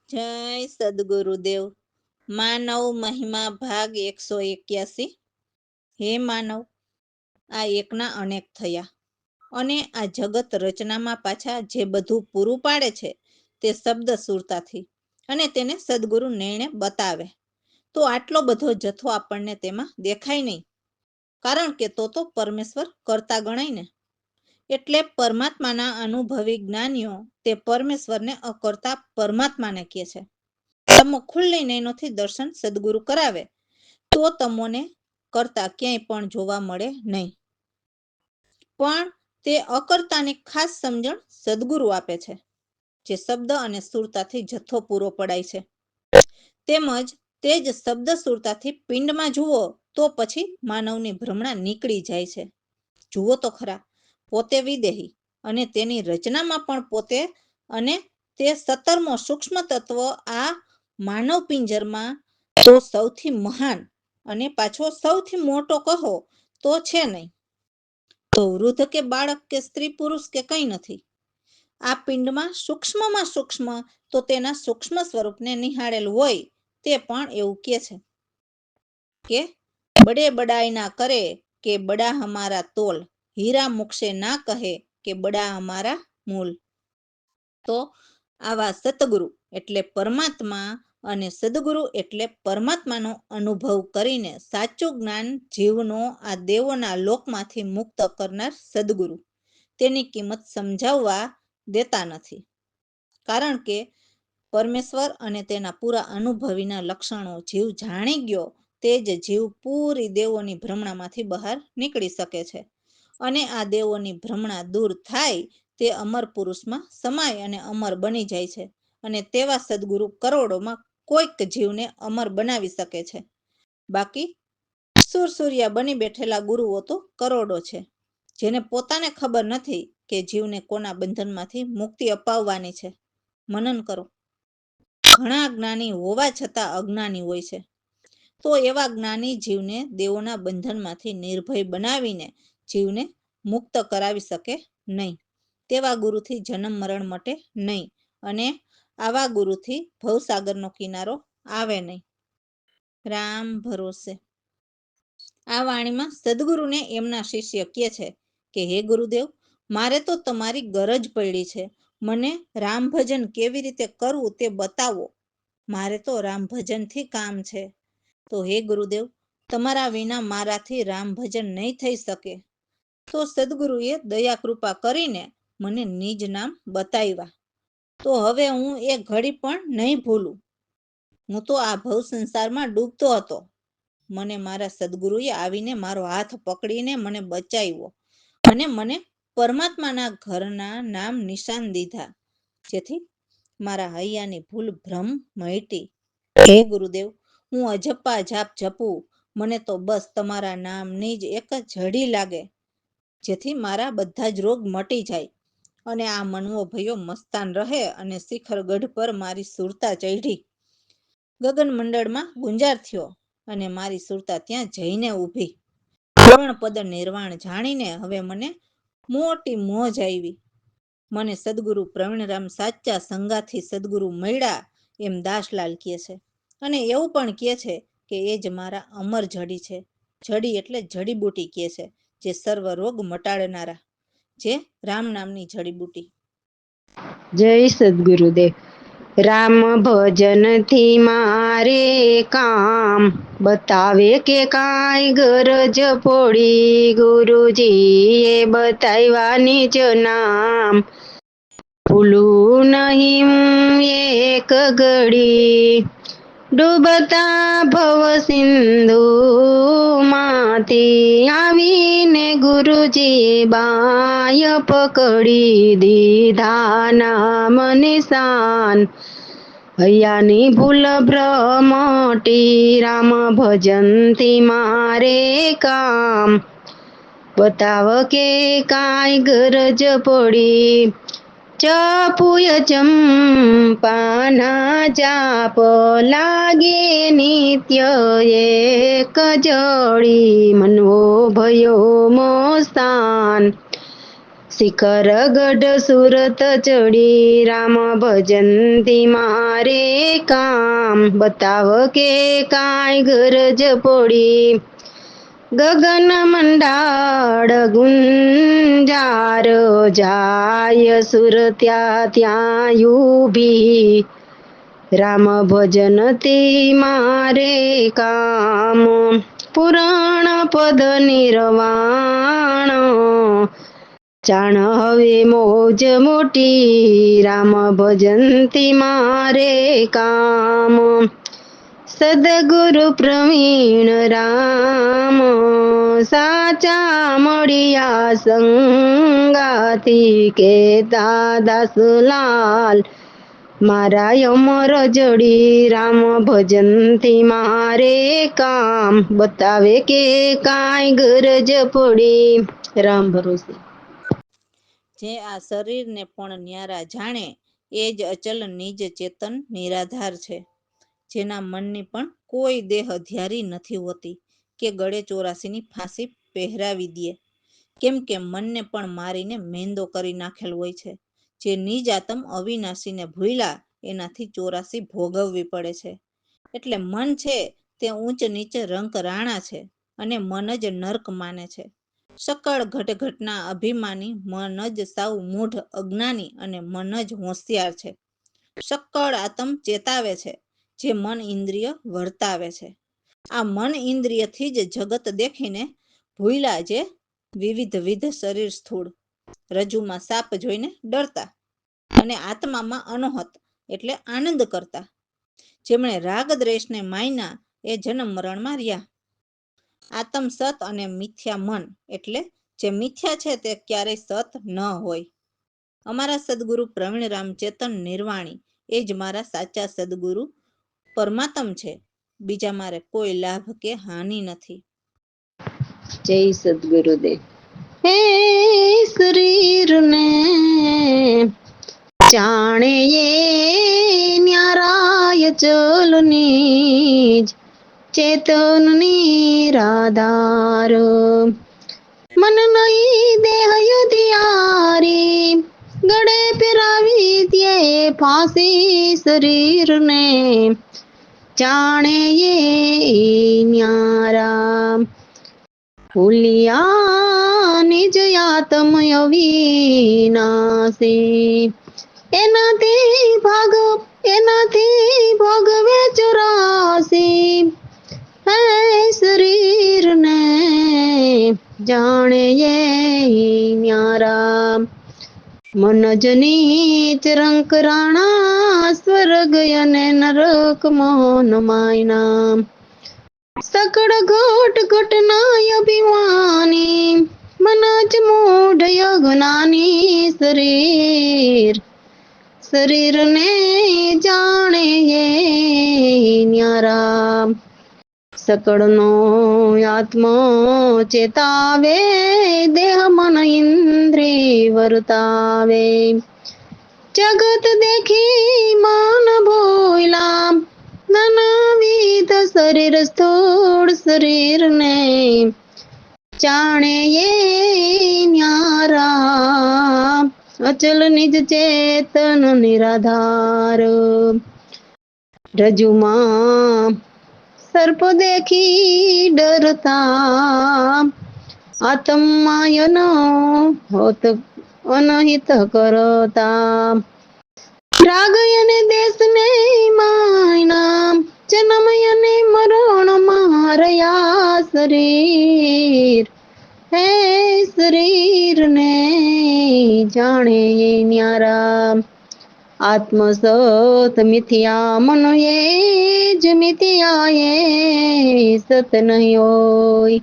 જય સદગુરુદેવ. માનવ મહિમા ભાગ 181. હે માનવ, આ એકના અનેક થયા અને આ જગત રચનામાં પાછા જે બધું પૂરું પાડે છે તે શબ્દ સુરતાથી અને તેને સદગુરુ નિર્ણય બતાવે તો આટલો બધો જથ્થો આપણને તેમાં દેખાય નહીં, કારણ કે તો પરમેશ્વર કરતા ગણાય ને. એટલે પરમાત્માના અનુભવી જ્ઞાનીઓ તે પરમેશ્વરને અકર્તા પરમાત્માને કહે છે. તમો ખુલ્લી નયનોથી દર્શન સદગુરુ કરાવે તો તમોને કરતા ક્યાંય પણ જોવા મળે નહીં, પણ તે અકર્તાની ખાસ સમજણ સદગુરુ આપે છે, જે શબ્દ અને સુરતાથી જથ્થો પૂરો પડાય છે. તેમજ તે જ શબ્દ સુરતાથી પિંડમાં જુઓ તો પછી માનવની ભ્રમણા નીકળી જાય છે. જુઓ તો ખરા, પોતે વિદેહી અને તેની રચનામાં પણ પોતે અને તે 17મો સૂક્ષ્મ તત્વ આ માનવ પિંજરમાં તો સૌથી મહાન અને પાછો સૌથી મોટો કહો તો છે નહીં. તો વૃદ્ધ કે બાળક કે સ્ત્રી પુરુષ કે કંઈ નથી. આ પિંડમાં સૂક્ષ્મમાં સૂક્ષ્મ તો તેના સૂક્ષ્મ સ્વરૂપને નિહાળેલ હોય તે પણ એવું કહે છે કે બડે બડાઈ ના કરે કે બડા હમારા તોલ, હીરા મુક્ષે ના કહે કે બડા હમારા મૂલ. તો આવા સતગુરુ એટલે પરમાત્મા અને સદગુરુ એટલે પરમાત્માનો અનુભવ કરીને સાચું જ્ઞાન જીવનો આ દેવોના લોકમાંથી મુક્ત કરનાર સદગુરુ તેની કિંમત સમજાવવા દેતા નથી, કારણ કે પરમેશ્વર અને તેના પૂરા અનુભવીના લક્ષણો જીવ જાણી ગયો તે જ જીવ પૂરી દેવોની ભ્રમણામાંથી બહાર નીકળી શકે છે અને આ દેવોની ભ્રમણા દૂર થાય તે અમર પુરુષમાં સમાય અને અમર બની જાય છે. અને તેવા સદગુરુ કરોડોમાં કોઈક જીવને અમર બનાવી શકે છે. બાકી સુરસુરિયા બની બેઠેલા ગુરુઓ તો કરોડો છે, જેને પોતાને ખબર નથી કે જીવને કોના બંધનમાંથી મુક્તિ અપાવવાની છે. મનન કરો. ઘણા જ્ઞાની હોવા છતાં અજ્ઞાની હોય છે, તો એવા જ્ઞાની જીવને દેવોના બંધનમાંથી નિર્ભય બનાવીને જીવને મુક્ત કરાવી શકે નહીં. તેવા ગુરુથી જન્મ મરણ મટે નહીં અને આવા ગુરુથી ભવસાગરનો કિનારો આવે નહીં. રામ ભરોસે. આ વાણીમાં સદગુરુને એમના શિષ્ય કહે છે કે હે ગુરુદેવ, મારે તો તમારી ગરજ પડી છે. મને રામ ભજન કેવી રીતે કરવું તે બતાવો. મારે તો રામ ભજનથી કામ છે. તો હે ગુરુદેવ, તમારા વિના મારાથી રામ ભજન નહીં થઈ શકે. તો સદગુરુએ દયા કૃપા કરીને મને નિજ નામ બતાવ્યા. તો હવે હું એ ઘડી પણ નહીં ભૂલું. હું તો આ ભવ સંસારમાં ડૂબતો હતો. મને મારા સદગુરુએ આવીને મારો હાથ પકડીને મને બચાવ્યો અને મને પરમાત્માના ઘરના નામ નિશાન દીધા, જેથી મારા હૈયાની ભૂલ ભ્રમ મટી. હે ગુરુદેવ, હું અજપ્પા જાપ જપું, મને તો બસ તમારા નામની જ એક જડી લાગે, જેથી મારા બધા જ રોગ મટી જાય અને આ મનવો ભયો મસ્તાન રહે અને શિખર ગઢ પર મારી સુરતા ચઢી. ગગન મંડળમાં ગુંજાર થયો અને મારી સુરતા ત્યાં જઈને ઊભી. પૂર્ણપદ નિર્વાણ જાણીને હવે મને મોટી મોજ આવી. મને સદગુરુ પ્રવીણરામ સાચા સંગાથી સદગુરુ મળ્યા એમ દાસલાલ કહે છે, અને એવું પણ કહે છે કે એ જ મારા અમર જડી છે. જડી એટલે જડીબુટી કહે છે, જે સર્વ રોગ મટાડનારા, જે રામ નામની જડીબુટી. જય સદગુરુદેવ. રામ ભજનથી મારે કામ બતાવે કે કાંઈ ગરજ પડી, ગુરુજીએ બતાવ્યા જ નામ. ભૂલું નહીં હું એક ઘડી, ડૂબતા ભવ સિંધુ માંથી આવીને ગુરુજી બાય પકડી દીધા નામ નિશાન. હૈયાની ભૂલ ભ્રમટી, રામ ભજનથી મારે કામ બતાવ કે કાંઈ ગરજ પડી. જપુય ચંપાના જાપ લાગે નિત્ય એક જડી, મનવો ભયો મોસ્તાન. શિખર ગઢ સુરત ચડી રામ ભજંતી મારે કામ બતાવ કે કાંઈ ગરજ પડી ગગન મંડાળ ગુંજાર જાય સુર ત્યાં ઊભી રામ ભજન તે મારે કામ પુરાણ પદ નિર્વાણ જાણ હવે મોજ મોટી રામ ભજંતી મારે કામ સદગુરુ પ્રવીણ રામ સાચા મળ્યા સંગાતી કેતા દાસલાલ મારા અમર જડી રામ ભજનથી મારે કામ બતાવે કે કાંઈ ગરજ પડી રામ ભરોસે. જે આ શરીરને પણ ન્યારા જાણે એ જ અચલ નિજ ચેતન નિરાધાર છે. જેના મનની પણ કોઈ દેહ ધ્યારી નથી હોતી કે ગળે 84ની ફાંસી પહેરાવી દે, કેમ કે મનને પણ મારીને મેંદો કરી નાખેલ હોય છે. જે નિજ આત્મ અવિનાશીને ભૂલ્યા એનાથી 84 ભોગવવી પડે છે. એટલે મન છે તે ઊંચ નીચે રંક રાણા છે અને મન જ નર્ક માને છે. સકળ ઘટઘટના અભિમાની મન જ સાવ મૂઢ અજ્ઞાની અને મન જ હોશિયાર છે. સકળ આત્મ ચેતાવે છે, જે મન ઇન્દ્રિય વર્તાવે છે. આ મન ઇન્દ્રિયથી જ જગત દેખીને ભૂલ્યા જે વિવિધ શરીર સ્થૂળ, રજૂમાં સાપ જોઈને ડરતા અને આત્મામાં અનોહત એટલે આનંદ કરતા. જેમણે રાગ દ્વેષને માયના એ જન્મ મરણમાં રહ્યા. આત્મ સત અને મિથ્યા મન એટલે જે મિથ્યા છે તે ક્યારેય સત ન હોય. અમારા સદગુરુ પ્રવીણ રામચેતન નિર્વાણી એ જ મારા સાચા સદગુરુ પરમાત્મ છે. બીજા મારે કોઈ લાભ કે હાનિ નથી. જય સદગુરુદેવ. હે શરીરને જાણે એ ન્યારાય ચલની ચેતન નિરાધાર મન નહીં દેહ યુધિયારી ગળે પહેરાવી દે ફાંસી શરીરને જાણે એ ન્યારા ભૂલ્યા નિજ આત્મ અવિનાશી એનાથી ભોગવે 84 હે શરીરને જાણે એ ન્યારા મન જ નીચ રંક રાણા સ્વર્ગ અને નરક મોહન માયના સકળ ઘટ ઘટના અભિમાની મન જ મૂઢ અજ્ઞાની શરીરને જાણે એ ન્યારા સકળનો આત્મો ચેતાવે દેહ મન ઇન્દ્રિય વર્તાવે જગત દેખી મન ભોયલા નાનાવિધ શરીર સ્થૂળ શરીરને જાણે એ ન્યારા અચલ નિજ ચેતન નિરાધાર રજુમાં સર્પ દેખી ડરતા આત્માયનો હોત અનહિત કરતા રાગ અને દેશને માયના જન્મ અને મરણ મારયા હે શરીરને જાણે એ ન્યારા આત્મસત મિથ્યા મનો એ જ મિથ્યા એ સત નહીં હોય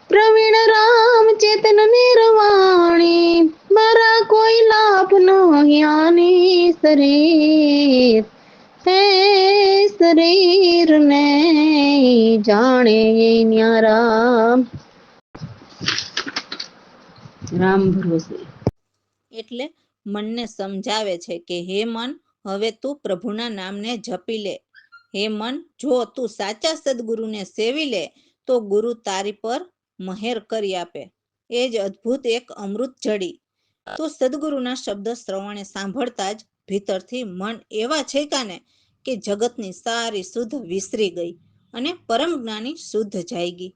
પ્રવીણ રામ ચેતન નિર્વાણી મારા કોઈ લાભ નો જ્ઞાની હે શરીરને જાણે એ ન્યારા રામ ભરોસે. એટલે મનને સમજાવે છે કે હે મન, હવે તું પ્રભુના નામને જપી લે. હે મન, જો તું સાચા સદગુરુને સેવી લે તો ગુરુ તારી પર મહેર કરી આપે. એ જ અદ્ભુત એક અમૃત જડી તો સદગુરુના શબ્દ શ્રવણે સાંભળતા જ ભીતરથી મન એવા છેકાને કે જગતની સારી શુદ્ધ વિસરી ગઈ અને પરમ જ્ઞાની શુદ્ધ જાયગી.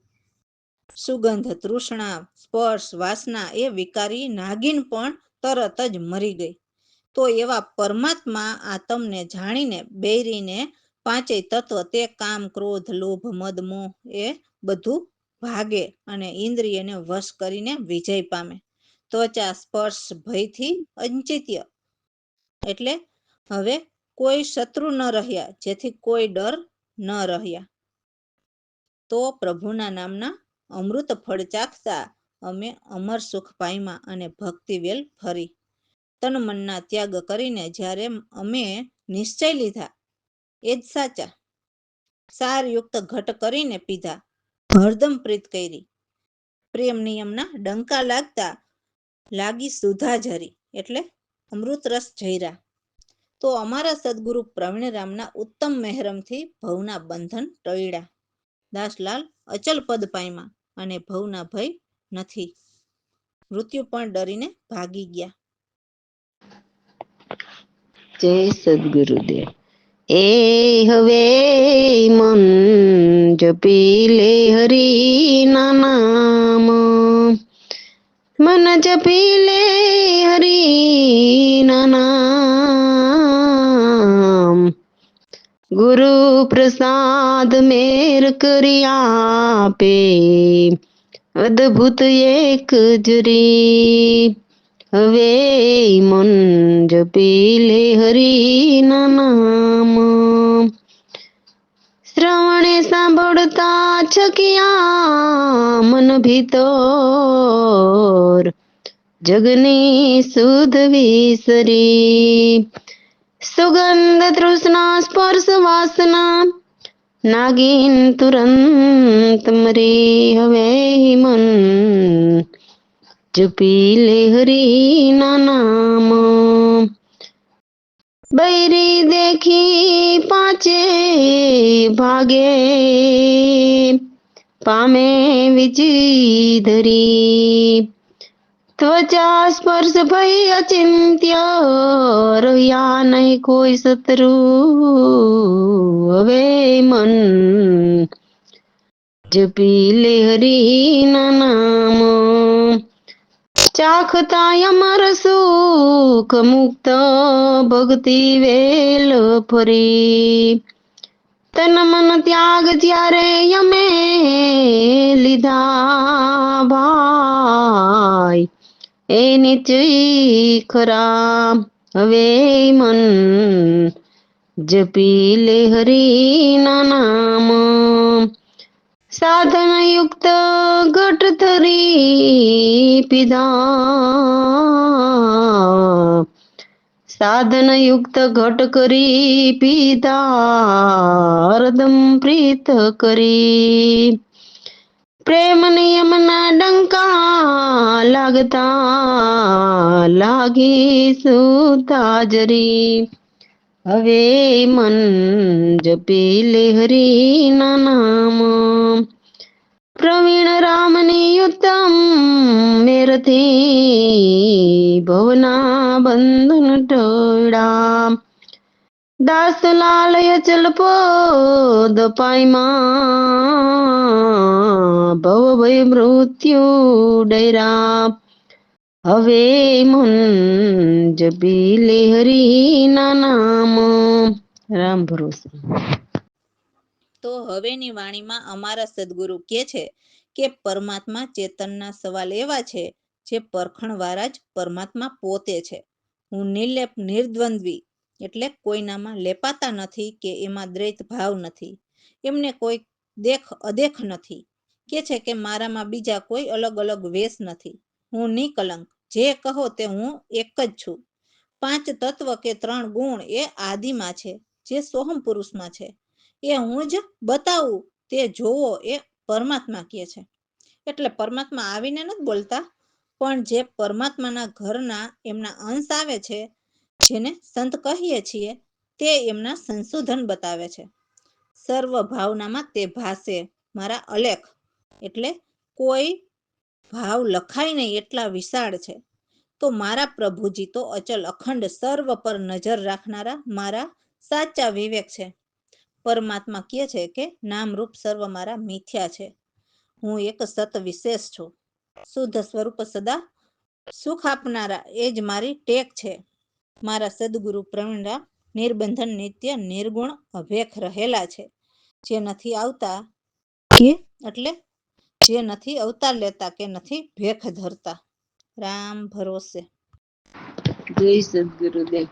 સુગંધ, તૃષ્ણા, સ્પર્શ, વાસના એ વિકારી નાગિન પણ તરત જ મરી ગઈ. તો એવા પરમાત્મા આ તમને જાણીને બેરીને પાંચેય તત્વ તે કામ, ક્રોધ, લોભ, મદ, મોહ એ બધું ભાગે અને ઇન્દ્રિયને વશ કરીને વિજય પામે. ત્વચા સ્પર્શ ભયથી અંચિત્ય, એટલે હવે કોઈ શત્રુ ન રહ્યા, જેથી કોઈ ડર ન રહ્યા. તો પ્રભુના નામના અમૃત ફળ ચાખતા અમે અમર સુખ પામ્યા અને ભક્તિવેલ ફરી. તન મનના ત્યાગ કરીને જ્યારે અમે નિશ્ચય લીધા એ જ સાચા. સારયુક્ત ઘટ કરીને પીધા, હરદમ પ્રીત કરી. પ્રેમ નિયમના ડંકા લાગતા લાગી સુધા ઝરી, એટલે અમૃત રસ ઝર્યા. તો અમારા સદગુરુ પ્રવીણરામના ઉત્તમ મહેરમથી ભવના બંધન ટળ્યા. દાસલાલ અચલ પદ પામ્યા અને ભવના ભય નથી. મૃત્યુ પણ ડરીને ભાગી ગયા. જય સદગુરુદેવ. એ હવે મન જપી લે હરી ના નામ, મન જપી લે હરી ના નામ. ગુરુ પ્રસાદ મેર કરી આપે, અદભુત એક જરી. હવે મન જપી લે હરી ના નામ. શ્રવણે સાંભળતા છકિયા મન ભીતર, જગની સુધ વિસરી. સુગંધ, તૃષ્ણા, સ્પર્શ, વાસના, નાગીન તુરંત મરી. હવે મન જપી લે હરી ના નામ. બૈરી દેખી પાંચે ભાગે, પામે વિજય ધરી. ત્વચા સ્પર્શ ભય અચિંત્ય, રહ્યા નહીં કોઈ શત્રુ. હવે મન જપી લે હરી ના નામ. ચાખતા અમર સુખ મુક્ત, ભક્તિ વેલ ફરી. તન મન ત્યાગ જ્યારે અમે લીધા ભાઈ, એ નિશ્ચય ખરા. હવે મન જપી લે હરી ના નામ. સાધન યુક્ત ઘટ ધરી પીધા, સાધન યુક્ત ઘટ કરી પીધા, હરદમ પ્રીત કરી. પ્રેમ નિયમના ડંકા લાગતા લાગી સુતા જરી. હવે મન જપી લે હરી ના નામ. પ્રવીણ રામની ઉત્તમ મેરથી, ભવના બંધન ટળ્યા. દાસલાલ અચલ પદ પામ્યા, ભવ ભય મૃત્યુ ડર્યા. હવે મન જપી લે હરી ના નામ. રામ ભરોસે. તો હવેની વાણીમાં અમારા સદગુરુ કહે છે કે પરમાત્મા ચેતનના સવાલ એવા છે જે પરખણવાળા જ પરમાત્મા પોતે છે. હું નિર્લેપ નિર્દ્વંદ્વી, એટલે કોઈનામાં લેપાતા નથી કે એમાં દ્વૈત ભાવ નથી. એમને કોઈ દેખ અદેખ નથી. કે છે કે મારામાં બીજા કોઈ અલગ અલગ વેશ નથી. હું નિકલંક, જે કહો તે હું એક જ છું. પાંચ તત્વ કે ત્રણ ગુણ એ આદિમાં છે, જે સોહમ પુરુષમાં છે. એ હું જ બતાવું તે જોવો, એ પરમાત્મા કહે છે. એટલે પરમાત્મા આવીને નથી બોલતા, પણ જે પરમાત્માના ઘરના એમના અંશ આવે છે, જેને સંત કહીએ છીએ, તે એમના સંશોધન બતાવે છે. સર્વ ભાવનામાં તે ભાસે મારા અલેખ, એટલે કોઈ ભાવ લખાય નહીં એટલા વિશાળ છે. તો મારા પ્રભુજી તો અચલ અખંડ સર્વ પર નજર રાખનારા મારા સાચા વિવેક છે. પરમાત્મા કહે છે કે નામરૂપ સર્વ મારા મિથ્યા છે. હું એક સત વિશેષ છું. શુદ્ધ સ્વરૂપ સદા સુખ આપનારા એ જ મારી ટેક છે. મારા સદગુરુ પ્રવીણરામ નિર્બંધન નિત્ય નિર્ગુણ અભેખ રહેલા છે. જે નથી આવતા કે એટલે જે નથી અવતાર લેતા કે નથી ભેખ ધરતા. રામ ભરોસે. જય સદગુરુદેવ.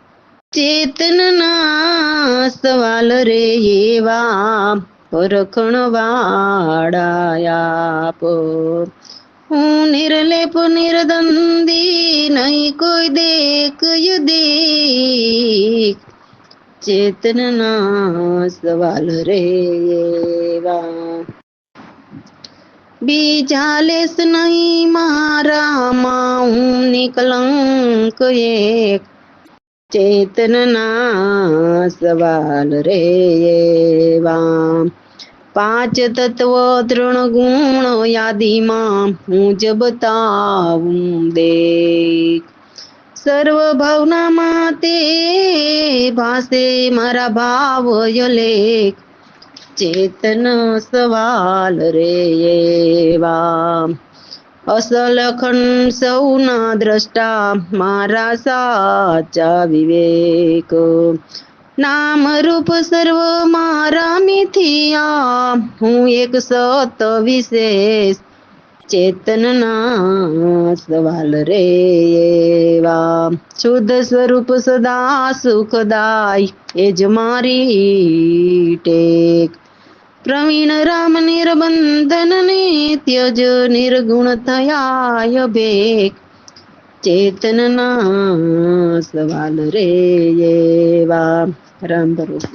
ચેતનના સવાલ રે એવા પરખણ વાળા આપ. હું નિર્લેપ નિર્દંદી નહીં કોઈ દેખ દેખ. ચેતનના સવાલ રે એવા. બીજા લેસ નહીં મારામાં હું નિકલંક એક. ચેતનના સવાલ રે એવા. પાંચ તત્વ તૃણ ગુણ યાદીમાં હું જ બતાવું દેખ. સર્વ ભાવનામાં તે ભાસે મારા ભાવ લેખ. ચેતન સવાલ રે એવા. અસલ અખંડ સૌના દ્રષ્ટા મારા સાચા વિવેક. નામ રૂપ સર્વ મારા મિથિયા હું એક સત વિશેષ. ચેતનના સવાલ રે એવા. શુદ્ધ સ્વરૂપ સદા સુખદાય એ જ મારી ટેક. પ્રવીણ રામ નિર્બંધન નિત્ય જ નિર્ગુણ થયા ભેખ. ચેતનના સવાલ રે એવા. રામ ભરોસે.